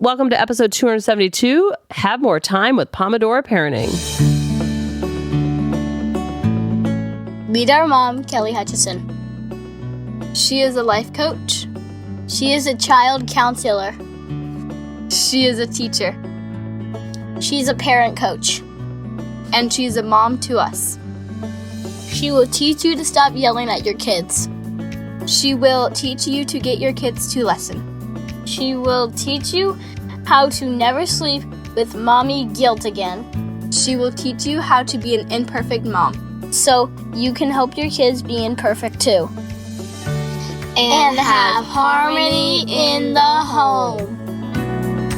Welcome to episode 272, Have More Time with Pomodoro Parenting. Meet our mom, Kelly Hutchison. She is a life coach. She is a child counselor. She is a teacher. She's a parent coach. And she's a mom to us. She will teach you to stop yelling at your kids. She will teach you to get your kids to listen. She will teach you how to never sleep with mommy guilt again. She will teach you how to be an imperfect mom, so you can help your kids be imperfect too. And have harmony in the home.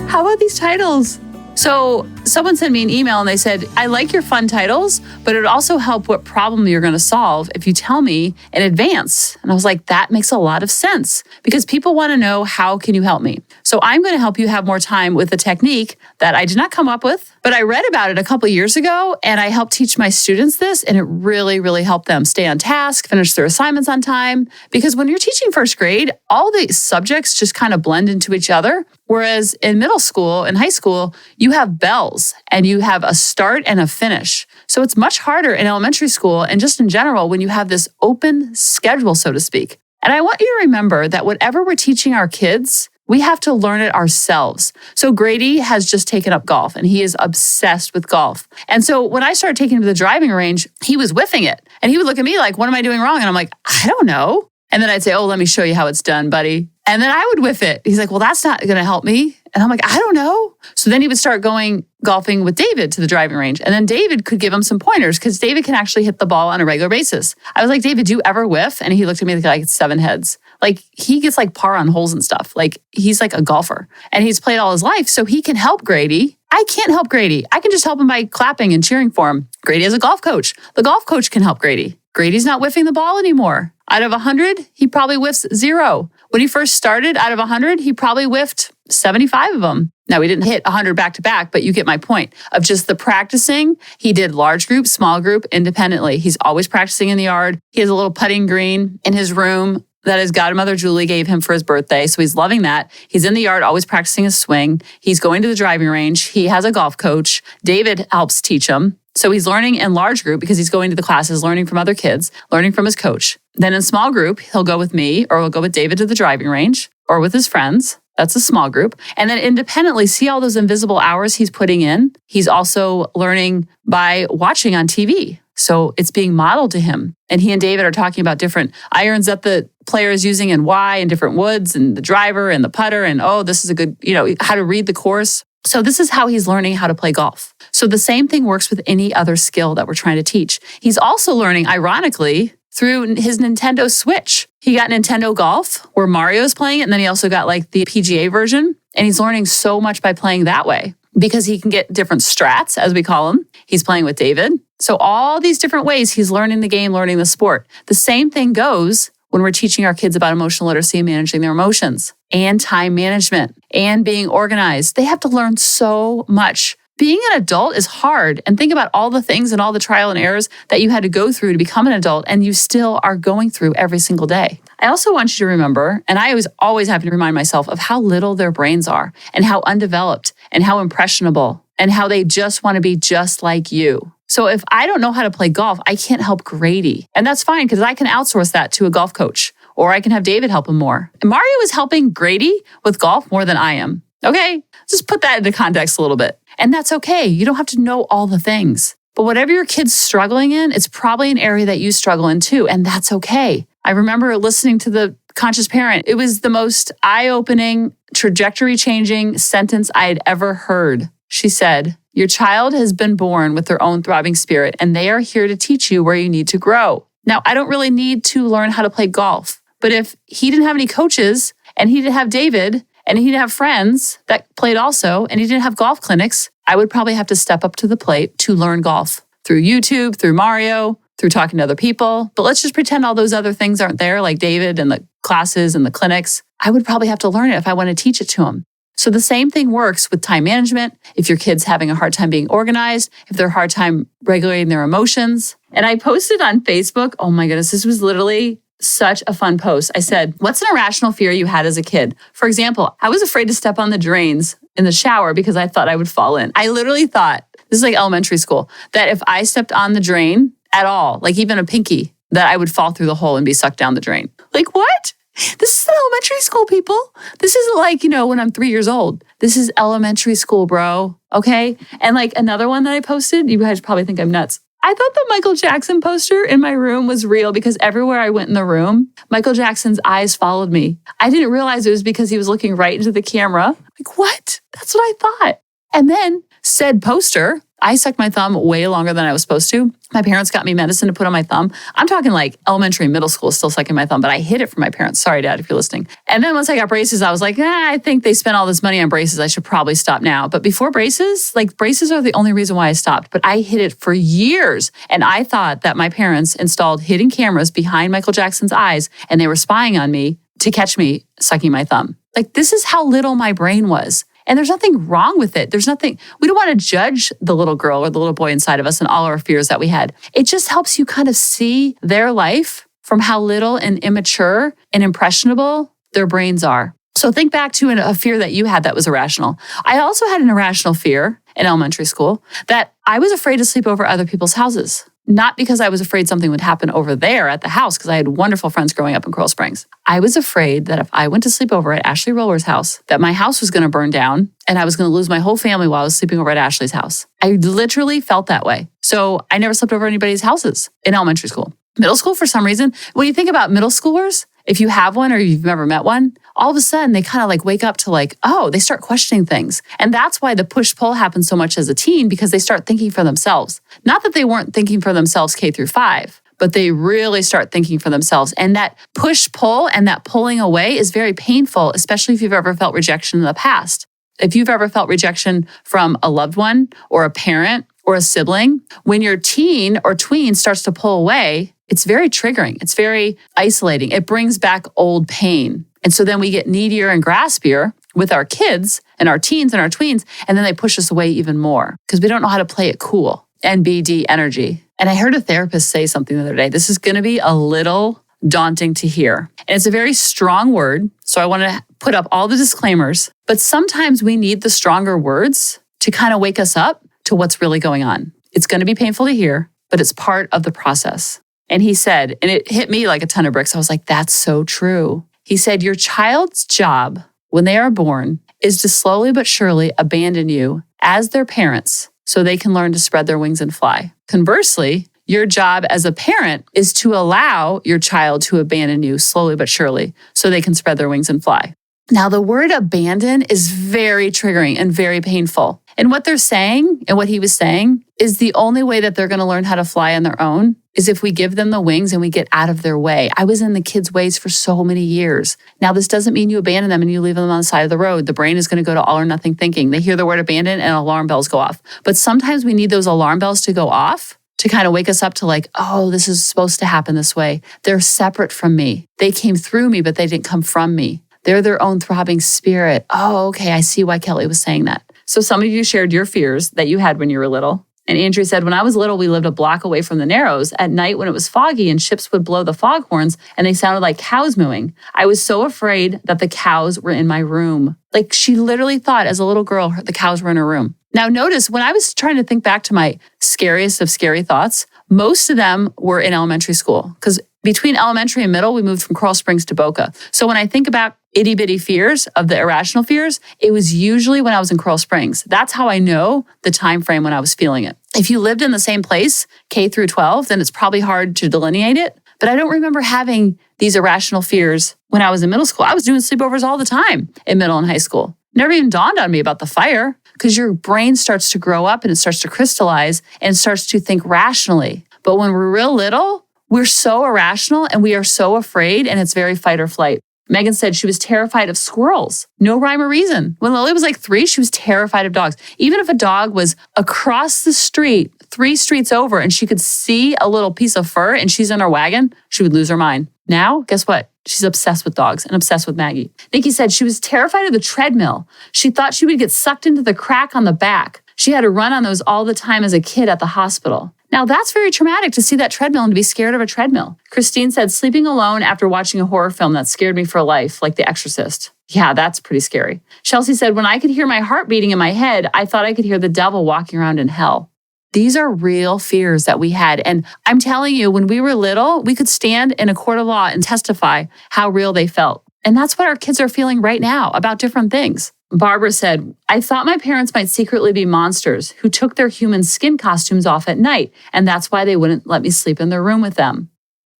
How about these titles? So someone sent me an email and they said, I like your fun titles, but it would also help what problem you're going to solve if you tell me in advance. And I was like, that makes a lot of sense because people want to know, how can you help me? So I'm going to help you have more time with a technique that I did not come up with, but I read about it a couple of years ago and I helped teach my students this, and it really, really helped them stay on task, finish their assignments on time. Because when you're teaching first grade, all the subjects just kind of blend into each other. Whereas in middle school and high school, you have bells and you have a start and a finish. So it's much harder in elementary school and just in general when you have this open schedule, so to speak. And I want you to remember that whatever we're teaching our kids, we have to learn it ourselves. So Grady has just taken up golf and he is obsessed with golf. And so when I started taking him to the driving range, he was whiffing it. And he would look at me like, what am I doing wrong? And I'm like, I don't know. And then I'd say, oh, let me show you how it's done, buddy. And then I would whiff it. He's like, well, that's not going to help me. And I'm like, I don't know. So then he would start going golfing with David to the driving range. And then David could give him some pointers because David can actually hit the ball on a regular basis. I was like, David, do you ever whiff? And he looked at me like it's 7 heads. Like he gets like par on holes and stuff. Like he's like a golfer and he's played all his life. So he can help Grady. I can't help Grady. I can just help him by clapping and cheering for him. Grady has a golf coach. The golf coach can help Grady. Grady's not whiffing the ball anymore. Out of 100, he probably whiffs 0. When he first started, out of 100, he probably whiffed 75 of them. Now, we didn't hit 100 back to back, but you get my point of just the practicing. He did large group, small group, independently. He's always practicing in the yard. He has a little putting green in his room that his godmother, Julie, gave him for his birthday. So he's loving that. He's in the yard, always practicing his swing. He's going to the driving range. He has a golf coach. David helps teach him. So he's learning in large group because he's going to the classes, learning from other kids, learning from his coach. Then in small group, he'll go with me or he'll go with David to the driving range or with his friends. That's a small group. And then independently, see all those invisible hours he's putting in. He's also learning by watching on TV. So it's being modeled to him. And he and David are talking about different irons that the player is using and why, and different woods and the driver and the putter. And oh, this is a good, how to read the course. So this is how he's learning how to play golf. So the same thing works with any other skill that we're trying to teach. He's also learning, ironically, through his Nintendo Switch. He got Nintendo Golf, where Mario's playing it, and then he also got like the PGA version. And he's learning so much by playing that way because he can get different strats, as we call them. He's playing with David. So all these different ways he's learning the game, learning the sport. The same thing goes when we're teaching our kids about emotional literacy and managing their emotions and time management and being organized. They have to learn so much. Being an adult is hard. And think about all the things and all the trial and errors that you had to go through to become an adult and you still are going through every single day. I also want you to remember, and I was always happy to remind myself of how little their brains are and how undeveloped and how impressionable and how they just want to be just like you. So if I don't know how to play golf, I can't help Grady. And that's fine because I can outsource that to a golf coach or I can have David help him more. And Mario is helping Grady with golf more than I am. Okay, just put that into context a little bit. And that's okay. You don't have to know all the things. But whatever your kid's struggling in, it's probably an area that you struggle in too. And that's okay. I remember listening to the Conscious Parent. It was the most eye-opening, trajectory-changing sentence I had ever heard. She said, your child has been born with their own throbbing spirit, and they are here to teach you where you need to grow. Now, I don't really need to learn how to play golf, but if he didn't have any coaches and he didn't have David and he didn't have friends that played also, and he didn't have golf clinics, I would probably have to step up to the plate to learn golf through YouTube, through Mario, through talking to other people. But let's just pretend all those other things aren't there, like David and the classes and the clinics. I would probably have to learn it if I want to teach it to him. So the same thing works with time management. If your kid's having a hard time being organized, if they're a hard time regulating their emotions. And I posted on Facebook, oh my goodness, this was literally such a fun post. I said, what's an irrational fear you had as a kid? For example, I was afraid to step on the drains in the shower because I thought I would fall in. I literally thought, this is like elementary school, that if I stepped on the drain at all, like even a pinky, that I would fall through the hole and be sucked down the drain. Like, what? This is elementary school, people. This isn't like, when I'm 3 years old. This is elementary school, bro. Okay? And like another one that I posted, you guys probably think I'm nuts. I thought the Michael Jackson poster in my room was real because everywhere I went in the room, Michael Jackson's eyes followed me. I didn't realize it was because he was looking right into the camera. Like, what? That's what I thought. And then said poster, I sucked my thumb way longer than I was supposed to. My parents got me medicine to put on my thumb. I'm talking like elementary, middle school, still sucking my thumb, but I hid it from my parents. Sorry, Dad, if you're listening. And then once I got braces, I was like, I think they spent all this money on braces. I should probably stop now. But before braces, braces are the only reason why I stopped. But I hid it for years. And I thought that my parents installed hidden cameras behind Michael Jackson's eyes and they were spying on me to catch me sucking my thumb. Like, this is how little my brain was. And there's nothing wrong with it. We don't want to judge the little girl or the little boy inside of us and all our fears that we had. It just helps you kind of see their life from how little and immature and impressionable their brains are. So think back to a fear that you had that was irrational. I also had an irrational fear in elementary school that I was afraid to sleep over other people's houses. Not because I was afraid something would happen over there at the house, because I had wonderful friends growing up in Coral Springs. I was afraid that if I went to sleep over at Ashley Roller's house, that my house was going to burn down and I was going to lose my whole family while I was sleeping over at Ashley's house. I literally felt that way. So I never slept over anybody's houses in elementary school. Middle school, for some reason, when you think about middle schoolers, if you have one or you've never met one, all of a sudden they kind of wake up to they start questioning things. And that's why the push-pull happens so much as a teen, because they start thinking for themselves. Not that they weren't thinking for themselves K through 5, but they really start thinking for themselves. And that push-pull and that pulling away is very painful, especially if you've ever felt rejection in the past. If you've ever felt rejection from a loved one or a parent or a sibling, when your teen or tween starts to pull away, it's very triggering. It's very isolating. It brings back old pain. And so then we get needier and graspier with our kids and our teens and our tweens, and then they push us away even more because we don't know how to play it cool. NBD energy. And I heard a therapist say something the other day. This is going to be a little daunting to hear. And it's a very strong word. So I want to put up all the disclaimers. But sometimes we need the stronger words to kind of wake us up to what's really going on. It's going to be painful to hear, but it's part of the process. And he said, and it hit me like a ton of bricks. I was like, that's so true. He said, your child's job when they are born is to slowly but surely abandon you as their parents so they can learn to spread their wings and fly. Conversely, your job as a parent is to allow your child to abandon you slowly but surely so they can spread their wings and fly. Now, the word abandon is very triggering and very painful. And what they're saying and what he was saying is the only way that they're going to learn how to fly on their own is if we give them the wings and we get out of their way. I was in the kids' ways for so many years. Now, this doesn't mean you abandon them and you leave them on the side of the road. The brain is going to go to all or nothing thinking. They hear the word abandon and alarm bells go off. But sometimes we need those alarm bells to go off to kind of wake us up to oh, this is supposed to happen this way. They're separate from me. They came through me, but they didn't come from me. They're their own throbbing spirit. Oh, okay, I see why Kelly was saying that. So some of you shared your fears that you had when you were little. And Andrew said, when I was little, we lived a block away from the Narrows. At night when it was foggy and ships would blow the foghorns and they sounded like cows mooing, I was so afraid that the cows were in my room. She literally thought as a little girl, the cows were in her room. Now notice, when I was trying to think back to my scariest of scary thoughts, most of them were in elementary school. Because between elementary and middle, we moved from Coral Springs to Boca. So when I think about itty bitty fears of the irrational fears, it was usually when I was in Coral Springs. That's how I know the time frame when I was feeling it. If you lived in the same place, K through 12, then it's probably hard to delineate it. But I don't remember having these irrational fears when I was in middle school. I was doing sleepovers all the time in middle and high school. Never even dawned on me about the fire because your brain starts to grow up and it starts to crystallize and starts to think rationally. But when we're real little, we're so irrational and we are so afraid, and it's very fight or flight. Megan said she was terrified of squirrels. No rhyme or reason. When Lily was 3, she was terrified of dogs. Even if a dog was across the street, 3 streets over, and she could see a little piece of fur and she's in her wagon, she would lose her mind. Now, guess what? She's obsessed with dogs and obsessed with Maggie. Nikki said she was terrified of the treadmill. She thought she would get sucked into the crack on the back. She had to run on those all the time as a kid at the hospital. Now, that's very traumatic to see that treadmill and to be scared of a treadmill. Christine said, sleeping alone after watching a horror film that scared me for life, like The Exorcist. Yeah, that's pretty scary. Chelsea said, when I could hear my heart beating in my head, I thought I could hear the devil walking around in hell. These are real fears that we had. And I'm telling you, when we were little, we could stand in a court of law and testify how real they felt. And that's what our kids are feeling right now about different things. Barbara said, I thought my parents might secretly be monsters who took their human skin costumes off at night, and that's why they wouldn't let me sleep in their room with them.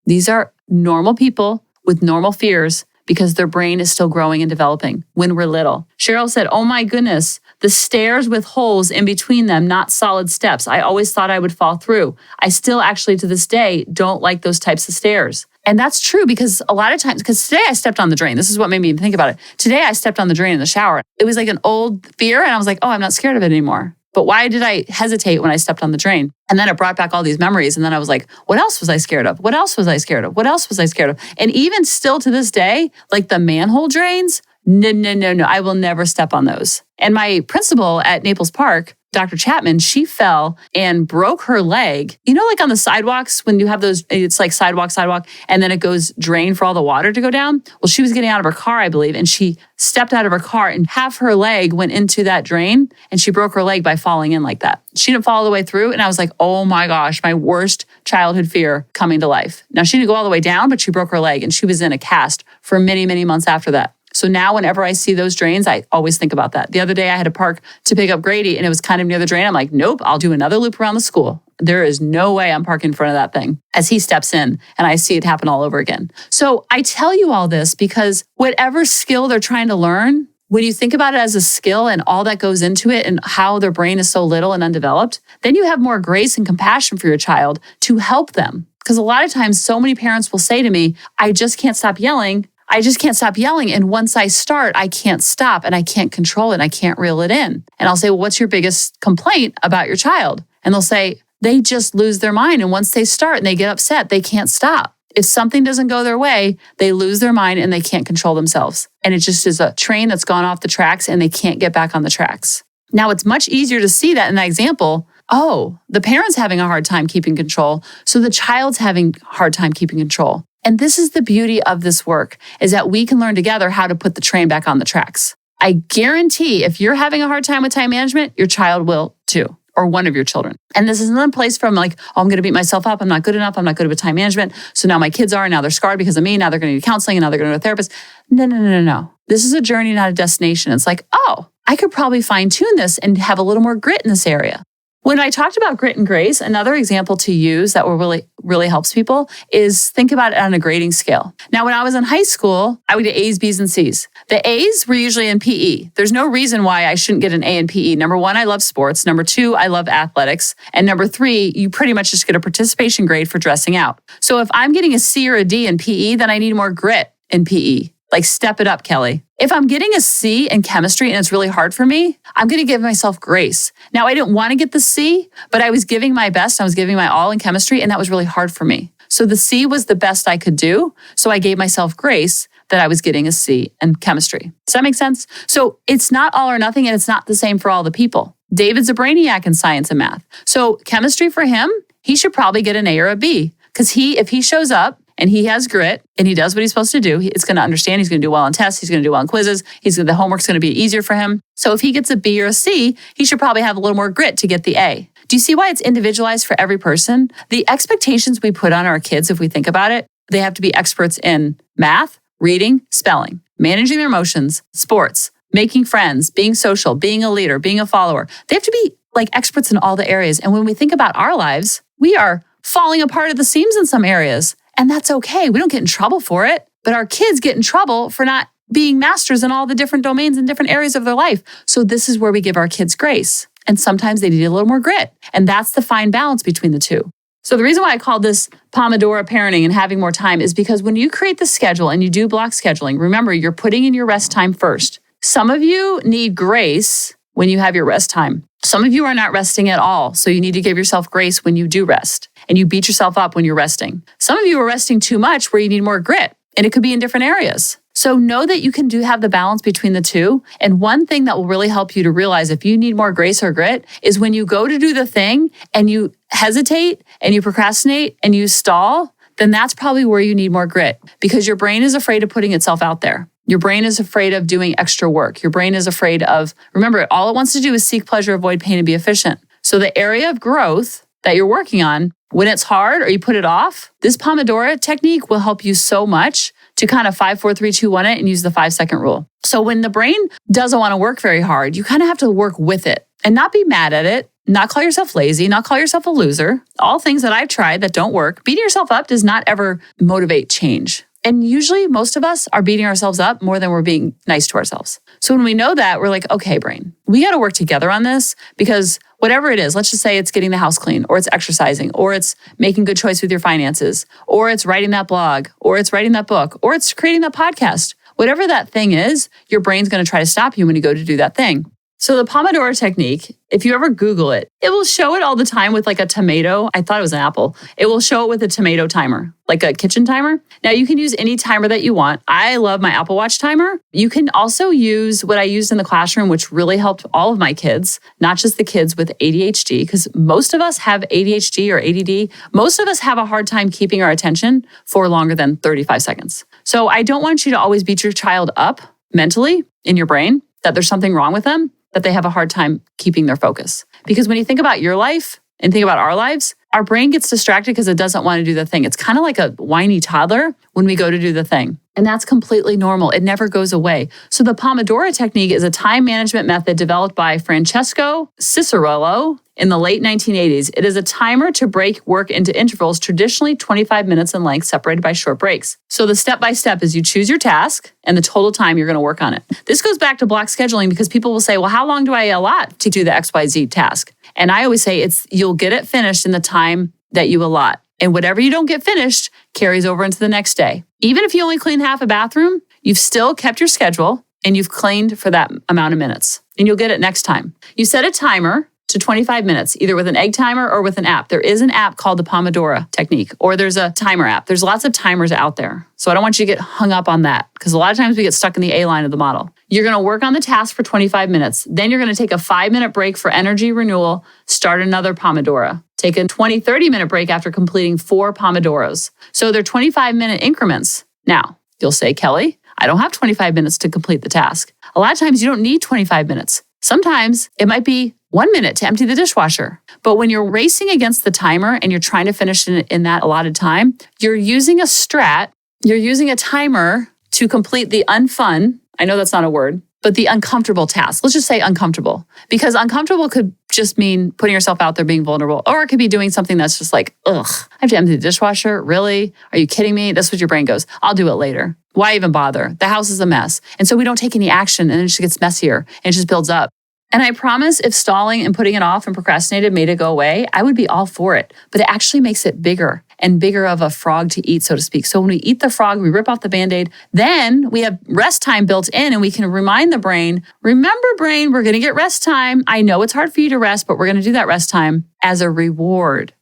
These are normal people with normal fears because their brain is still growing and developing when we're little. Cheryl said, oh my goodness, the stairs with holes in between them, not solid steps. I always thought I would fall through. I still actually to this day don't like those types of stairs. And that's true because a lot of times, because today I stepped on the drain. This is what made me even think about it. Today I stepped on the drain in the shower. It was like an old fear and I was like, oh, I'm not scared of it anymore. But why did I hesitate when I stepped on the drain? And then it brought back all these memories. And then I was like, what else was I scared of? What else was I scared of? What else was I scared of? And even still to this day, like the manhole drains, no. I will never step on those. And my principal at Naples Park, Dr. Chapman, she fell and broke her leg. You know, like on the sidewalks, when you have those, it's like sidewalk, and then it goes drain for all the water to go down. Well, she was getting out of her car, I believe, and she stepped out of her car and half her leg went into that drain and she broke her leg by falling in like that. She didn't fall all the way through. And I was like, oh my gosh, my worst childhood fear coming to life. Now, she didn't go all the way down, but she broke her leg and she was in a cast for many, many months after that. So now whenever I see those drains, I always think about that. The other day I had to park to pick up Grady and it was kind of near the drain. I'm like, nope, I'll do another loop around the school. There is no way I'm parking in front of that thing as he steps in and I see it happen all over again. So I tell you all this because whatever skill they're trying to learn, when you think about it as a skill and all that goes into it and how their brain is so little and undeveloped, then you have more grace and compassion for your child to help them. Because a lot of times so many parents will say to me, I just can't stop yelling. And once I start, I can't stop and I can't control it. And I can't reel it in. And I'll say, well, what's your biggest complaint about your child? And they'll say, they just lose their mind. And once they start and they get upset, they can't stop. If something doesn't go their way, they lose their mind and they can't control themselves. And it just is a train that's gone off the tracks and they can't get back on the tracks. Now, it's much easier to see that in that example. Oh, the parent's having a hard time keeping control. So the child's having a hard time keeping control. And this is the beauty of this work, is that we can learn together how to put the train back on the tracks. I guarantee if you're having a hard time with time management, your child will too, or one of your children. And this isn't a place from like, oh, I'm going to beat myself up. I'm not good enough. I'm not good with time management. So now my kids are, now they're scarred because of me. Now they're going to need counseling and now they're going to a therapist. No. This is a journey, not a destination. It's like, oh, I could probably fine tune this and have a little more grit in this area. When I talked about grit and grace, another example to use that will really helps people is think about it on a grading scale. Now, when I was in high school, I would get A's, B's, and C's. The A's were usually in PE. There's no reason why I shouldn't get an A in PE. Number one, I love sports. Number two, I love athletics. And number three, you pretty much just get a participation grade for dressing out. So if I'm getting a C or a D in PE, then I need more grit in PE. Like, step it up, Kelly. If I'm getting a C in chemistry and it's really hard for me, I'm going to give myself grace. Now, I didn't want to get the C, but I was giving my best. I was giving my all in chemistry, and that was really hard for me. So the C was the best I could do. So I gave myself grace that I was getting a C in chemistry. Does that make sense? So it's not all or nothing, and it's not the same for all the people. David's a brainiac in science and math. So chemistry for him, he should probably get an A or a B, because if he shows up, and he has grit and he does what he's supposed to do, it's going to understand. He's going to do well on tests. He's going to do well on quizzes. The homework's going to be easier for him. So if he gets a B or a C, he should probably have a little more grit to get the A. Do you see why it's individualized for every person? The expectations we put on our kids, if we think about it, they have to be experts in math, reading, spelling, managing their emotions, sports, making friends, being social, being a leader, being a follower. They have to be like experts in all the areas. And when we think about our lives, we are falling apart at the seams in some areas. And that's okay. We don't get in trouble for it, but our kids get in trouble for not being masters in all the different domains and different areas of their life. So this is where we give our kids grace. And sometimes they need a little more grit. And that's the fine balance between the two. So the reason why I call this Pomodoro parenting and having more time is because when you create the schedule and you do block scheduling, remember, you're putting in your rest time first. Some of you need grace when you have your rest time. Some of you are not resting at all. So you need to give yourself grace when you do rest. And you beat yourself up when you're resting. Some of you are resting too much where you need more grit. And it could be in different areas. So know that you can have the balance between the two. And one thing that will really help you to realize if you need more grace or grit is when you go to do the thing and you hesitate and you procrastinate and you stall, then that's probably where you need more grit, because your brain is afraid of putting itself out there. Your brain is afraid of doing extra work. Your brain is afraid of, remember, all it wants to do is seek pleasure, avoid pain, and be efficient. So the area of growth that you're working on, when it's hard or you put it off, this Pomodoro technique will help you so much to kind of 5, 4, 3, 2, 1 it and use the 5-second rule. So when the brain doesn't want to work very hard, you kind of have to work with it and not be mad at it. Not call yourself lazy, not call yourself a loser. All things that I've tried that don't work. Beating yourself up does not ever motivate change. And usually most of us are beating ourselves up more than we're being nice to ourselves. So when we know that, we're like, okay, brain, we got to work together on this, because whatever it is, let's just say it's getting the house clean, or it's exercising, or it's making good choice with your finances, or it's writing that blog, or it's writing that book, or it's creating that podcast. Whatever that thing is, your brain's going to try to stop you when you go to do that thing. So the Pomodoro technique, if you ever Google it, it will show it all the time with like a tomato. I thought it was an apple. It will show it with a tomato timer, like a kitchen timer. Now you can use any timer that you want. I love my Apple Watch timer. You can also use what I used in the classroom, which really helped all of my kids, not just the kids with ADHD, because most of us have ADHD or ADD. Most of us have a hard time keeping our attention for longer than 35 seconds. So I don't want you to always beat your child up mentally in your brain that there's something wrong with them, that they have a hard time keeping their focus. Because when you think about your life and think about our lives, our brain gets distracted because it doesn't want to do the thing. It's kind of like a whiny toddler when we go to do the thing. And that's completely normal. It never goes away. So the Pomodoro technique is a time management method developed by Francesco Cirillo in the late 1980s. It is a timer to break work into intervals, traditionally 25 minutes in length, separated by short breaks. So the step-by-step is you choose your task and the total time you're going to work on it. This goes back to block scheduling, because people will say, well, how long do I allot to do the XYZ task? And I always say you'll get it finished in the time that you allot. And whatever you don't get finished carries over into the next day. Even if you only clean half a bathroom, you've still kept your schedule and you've cleaned for that amount of minutes. And you'll get it next time. You set a timer to 25 minutes, either with an egg timer or with an app. There is an app called the Pomodoro technique, or there's a timer app. There's lots of timers out there. So I don't want you to get hung up on that, because a lot of times we get stuck in the A line of the model. You're going to work on the task for 25 minutes. Then you're going to take a 5-minute break for energy renewal, start another Pomodoro. Take a 20, 30-minute break after completing 4 Pomodoros. So they're 25-minute increments. Now, you'll say, Kelly, I don't have 25 minutes to complete the task. A lot of times you don't need 25 minutes. Sometimes it might be 1 minute to empty the dishwasher. But when you're racing against the timer and you're trying to finish in that allotted time, you're using a strat, you're using a timer to complete the unfun, I know that's not a word, but the uncomfortable task. Let's just say uncomfortable, because uncomfortable could just mean putting yourself out there, being vulnerable, or it could be doing something that's just like, ugh, I have to empty the dishwasher. Really? Are you kidding me? That's what your brain goes. I'll do it later. Why even bother? The house is a mess. And so we don't take any action, and it just gets messier and it just builds up. And I promise, if stalling and putting it off and procrastinated made it go away, I would be all for it. But it actually makes it bigger and bigger of a frog to eat, so to speak. So when we eat the frog, we rip off the Band-Aid. Then we have rest time built in, and we can remind the brain, remember, brain, we're going to get rest time. I know it's hard for you to rest, but we're going to do that rest time as a reward.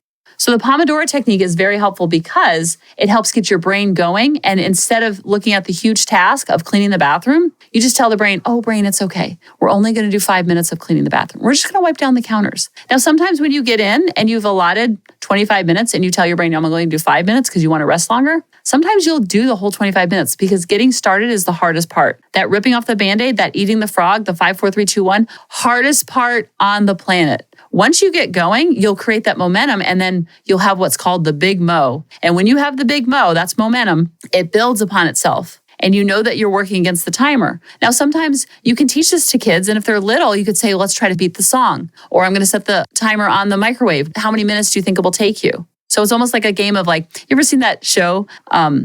So the Pomodoro technique is very helpful because it helps get your brain going. And instead of looking at the huge task of cleaning the bathroom, you just tell the brain, oh, brain, it's okay. We're only going to do 5 minutes of cleaning the bathroom. We're just going to wipe down the counters. Now, sometimes when you get in and you've allotted 25 minutes and you tell your brain, I'm going to do 5 minutes because you want to rest longer, sometimes you'll do the whole 25 minutes, because getting started is the hardest part. That ripping off the Band-Aid, that eating the frog, the 5, 4, 3, 2, 1, hardest part on the planet. Once you get going, you'll create that momentum, and then you'll have what's called the big mo. And when you have the big mo, that's momentum, it builds upon itself. And you know that you're working against the timer. Now, sometimes you can teach this to kids, and if they're little, you could say, let's try to beat the song. Or I'm going to set the timer on the microwave. How many minutes do you think it will take you? So it's almost like a game of like, you ever seen that show,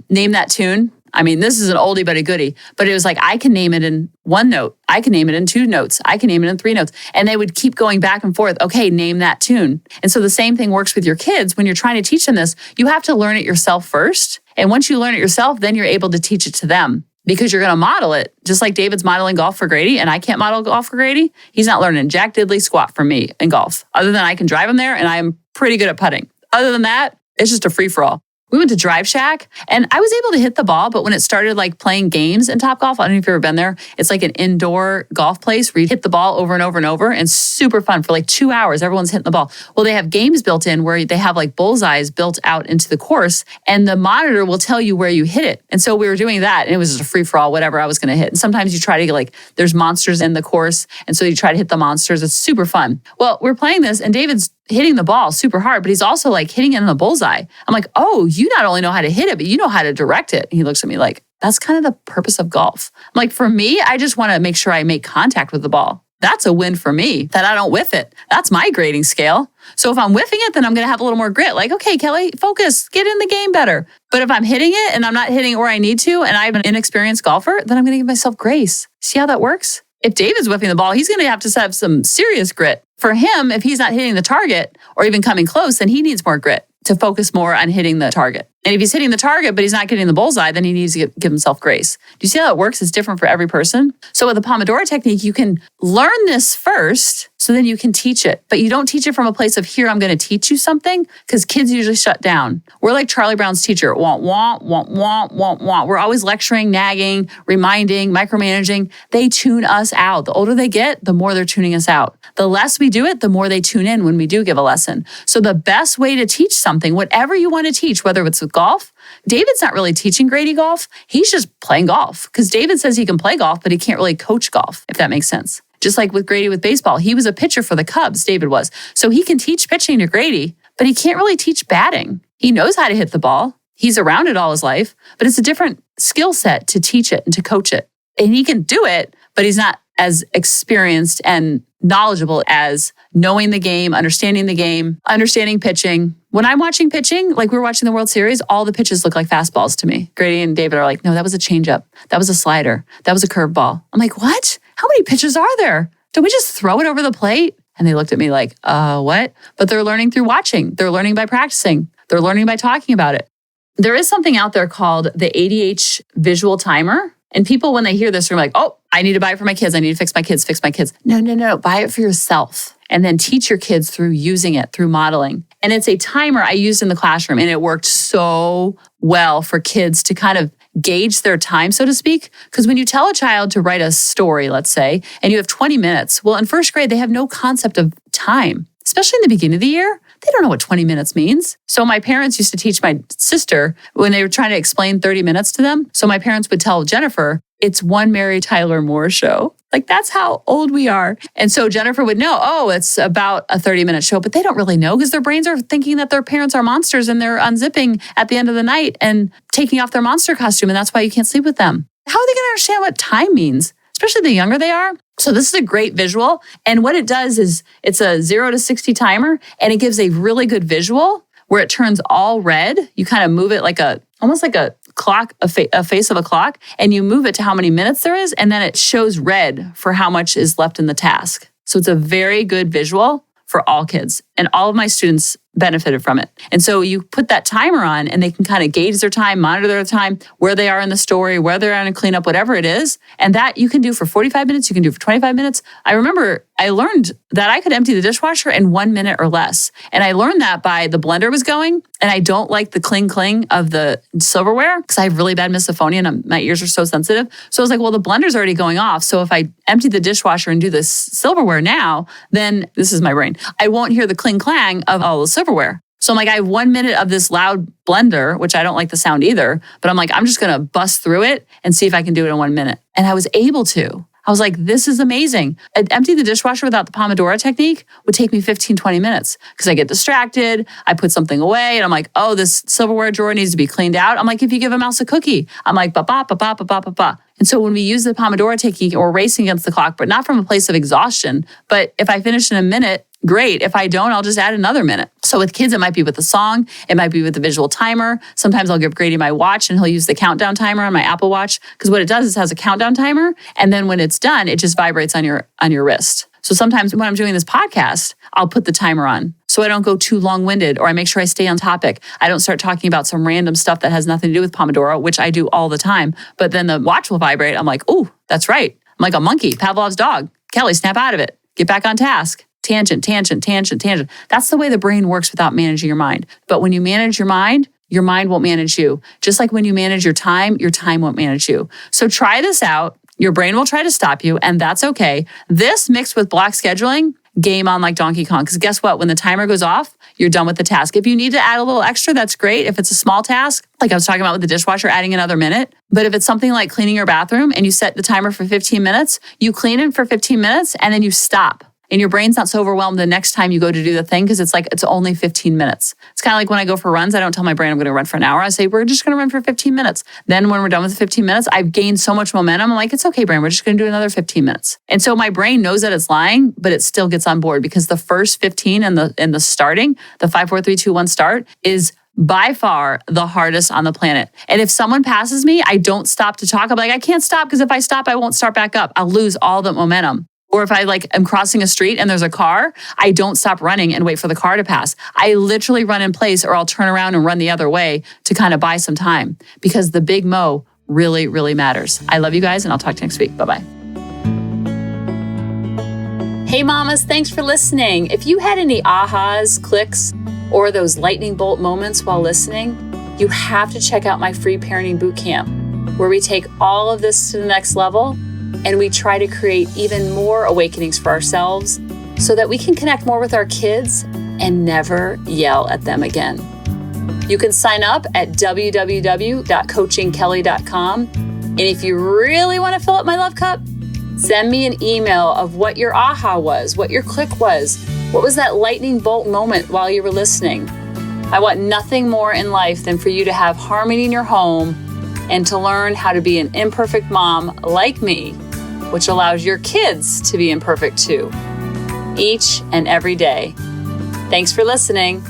Name That Tune? I mean, this is an oldie but a goodie, but it was like, I can name it in 1 note. I can name it in 2 notes. I can name it in 3 notes. And they would keep going back and forth. Okay, name that tune. And so the same thing works with your kids. When you're trying to teach them this, you have to learn it yourself first. And once you learn it yourself, then you're able to teach it to them, because you're going to model it. Just like David's modeling golf for Grady, and I can't model golf for Grady. He's not learning jack diddly squat from me in golf, other than I can drive him there and I am pretty good at putting. Other than that, it's just a free-for-all. We went to Drive Shack and I was able to hit the ball, but when it started like playing games in Topgolf, I don't know if you've ever been there. It's like an indoor golf place where you hit the ball over and over and over, and super fun for like 2 hours. Everyone's hitting the ball. Well, they have games built in where they have like bullseyes built out into the course, and the monitor will tell you where you hit it. And so we were doing that, and it was just a free for all, whatever I was going to hit. And sometimes you try to get like, there's monsters in the course, and so you try to hit the monsters. It's super fun. Well, we're playing this, and David's hitting the ball super hard, but he's also like hitting it in the bullseye. I'm like, oh, you not only know how to hit it, but you know how to direct it. And he looks at me like, that's kind of the purpose of golf. I'm like, for me, I just want to make sure I make contact with the ball. That's a win for me, that I don't whiff it. That's my grading scale. So if I'm whiffing it, then I'm going to have a little more grit. Like, okay, Kelly, focus, get in the game better. But if I'm hitting it and I'm not hitting it where I need to, and I'm an inexperienced golfer, then I'm going to give myself grace. See how that works? If David's whiffing the ball, he's going to have some serious grit. For him, if he's not hitting the target or even coming close, then he needs more grit to focus more on hitting the target. And if he's hitting the target, but he's not getting the bullseye, then he needs to give himself grace. Do you see how it works? It's different for every person. So with the Pomodoro technique, you can learn this first, so then you can teach it. But you don't teach it from a place of, here, I'm going to teach you something, because kids usually shut down. We're like Charlie Brown's teacher. Want, want, want, want, want, want. We're always lecturing, nagging, reminding, micromanaging. They tune us out. The older they get, the more they're tuning us out. The less we do it, the more they tune in when we do give a lesson. So the best way to teach something, whatever you want to teach, whether it's with golf, David's not really teaching Grady golf. He's just playing golf, because David says he can play golf, but he can't really coach golf, if that makes sense. Just like with Grady with baseball, he was a pitcher for the Cubs, David was. So he can teach pitching to Grady, but he can't really teach batting. He knows how to hit the ball. He's around it all his life, but it's a different skill set to teach it and to coach it. And he can do it, but he's not as experienced and knowledgeable as knowing the game, understanding pitching. When I'm watching pitching, like we were watching the World Series, all the pitches look like fastballs to me. Grady and David are like, no, that was a changeup. That was a slider. That was a curveball. I'm like, what? How many pitches are there? Don't we just throw it over the plate? And they looked at me like, what? But they're learning through watching. They're learning by practicing. They're learning by talking about it. There is something out there called the ADH visual timer. And people, when they hear this, are like, oh, I need to buy it for my kids. I need to fix my kids. No. Buy it for yourself. And then teach your kids through using it, through modeling. And it's a timer I used in the classroom. And it worked so well for kids to kind of gauge their time, so to speak. Because when you tell a child to write a story, let's say, and you have 20 minutes, well, in first grade, they have no concept of time, especially in the beginning of the year. They don't know what 20 minutes means. So my parents used to teach my sister when they were trying to explain 30 minutes to them. So my parents would tell Jennifer, it's one Mary Tyler Moore show. Like, that's how old we are. And so Jennifer would know, oh, it's about a 30-minute show, but they don't really know, because their brains are thinking that their parents are monsters, and they're unzipping at the end of the night and taking off their monster costume. And that's why you can't sleep with them. How are they going to understand what time means, especially the younger they are? So this is a great visual. And what it does is it's a 0 to 60 timer, and it gives a really good visual where it turns all red. You kind of move it like almost like a clock, a face of a clock, and you move it to how many minutes there is, and then it shows red for how much is left in the task. So it's a very good visual for all kids, and all of my students benefited from it. And so you put that timer on, and they can kind of gauge their time, monitor their time, where they are in the story, where they're on a cleanup, whatever it is. And that you can do for 45 minutes, you can do for 25 minutes. I remember I learned that I could empty the dishwasher in 1 minute or less. And I learned that by the blender was going, and I don't like the cling of the silverware because I have really bad misophonia and my ears are so sensitive. So I was like, well, the blender's already going off. So if I empty the dishwasher and do this silverware now, then this is my brain. I won't hear the clang of all the silverware. So I'm like, I have 1 minute of this loud blender, which I don't like the sound either, but I'm like, I'm just going to bust through it and see if I can do it in 1 minute. And I was able to. I was like, this is amazing. Empty the dishwasher without the Pomodoro technique would take me 15, 20 minutes because I get distracted. I put something away and I'm like, oh, this silverware drawer needs to be cleaned out. I'm like, if you give a mouse a cookie, I'm like, ba-ba, ba-ba, ba-ba, ba-ba. And so when we use the Pomodoro technique, we're racing against the clock, but not from a place of exhaustion. But if I finish in a minute, great. If I don't, I'll just add another minute. So with kids, it might be with the song. It might be with the visual timer. Sometimes I'll give Grady my watch and he'll use the countdown timer on my Apple Watch. Because what it does is it has a countdown timer. And then when it's done, it just vibrates on your wrist. So sometimes when I'm doing this podcast, I'll put the timer on so I don't go too long-winded, or I make sure I stay on topic. I don't start talking about some random stuff that has nothing to do with Pomodoro, which I do all the time. But then the watch will vibrate. I'm like, oh, that's right. I'm like a monkey, Pavlov's dog. Kelly, snap out of it. Get back on task. Tangent, tangent, tangent, tangent. That's the way the brain works without managing your mind. But when you manage your mind, your mind won't manage you. Just like when you manage your time won't manage you. So try this out. Your brain will try to stop you, and that's okay. This mixed with block scheduling, game on like Donkey Kong. Because guess what? When the timer goes off, you're done with the task. If you need to add a little extra, that's great. If it's a small task, like I was talking about with the dishwasher, adding another minute. But if it's something like cleaning your bathroom and you set the timer for 15 minutes, you clean it for 15 minutes and then you stop. And your brain's not so overwhelmed the next time you go to do the thing because it's like, it's only 15 minutes. It's kind of like when I go for runs, I don't tell my brain I'm going to run for an hour. I say, we're just going to run for 15 minutes. Then when we're done with the 15 minutes, I've gained so much momentum. I'm like, it's okay, brain. We're just going to do another 15 minutes. And so my brain knows that it's lying, but it still gets on board because the first 15 and the starting, the 5, 4, 3, 2, 1 start is by far the hardest on the planet. And if someone passes me, I don't stop to talk. I'm like, I can't stop because if I stop, I won't start back up. I'll lose all the momentum. Or if I am crossing a street and there's a car, I don't stop running and wait for the car to pass. I literally run in place or I'll turn around and run the other way to kind of buy some time because the big mo really, really matters. I love you guys and I'll talk to you next week. Bye-bye. Hey mamas, thanks for listening. If you had any ahas, clicks, or those lightning bolt moments while listening, you have to check out my free parenting bootcamp where we take all of this to the next level and we try to create even more awakenings for ourselves so that we can connect more with our kids and never yell at them again. You can sign up at www.coachingkelly.com. And if you really want to fill up my love cup, send me an email of what your aha was, what your click was, what was that lightning bolt moment while you were listening. I want nothing more in life than for you to have harmony in your home and to learn how to be an imperfect mom like me, which allows your kids to be imperfect too, each and every day. Thanks for listening.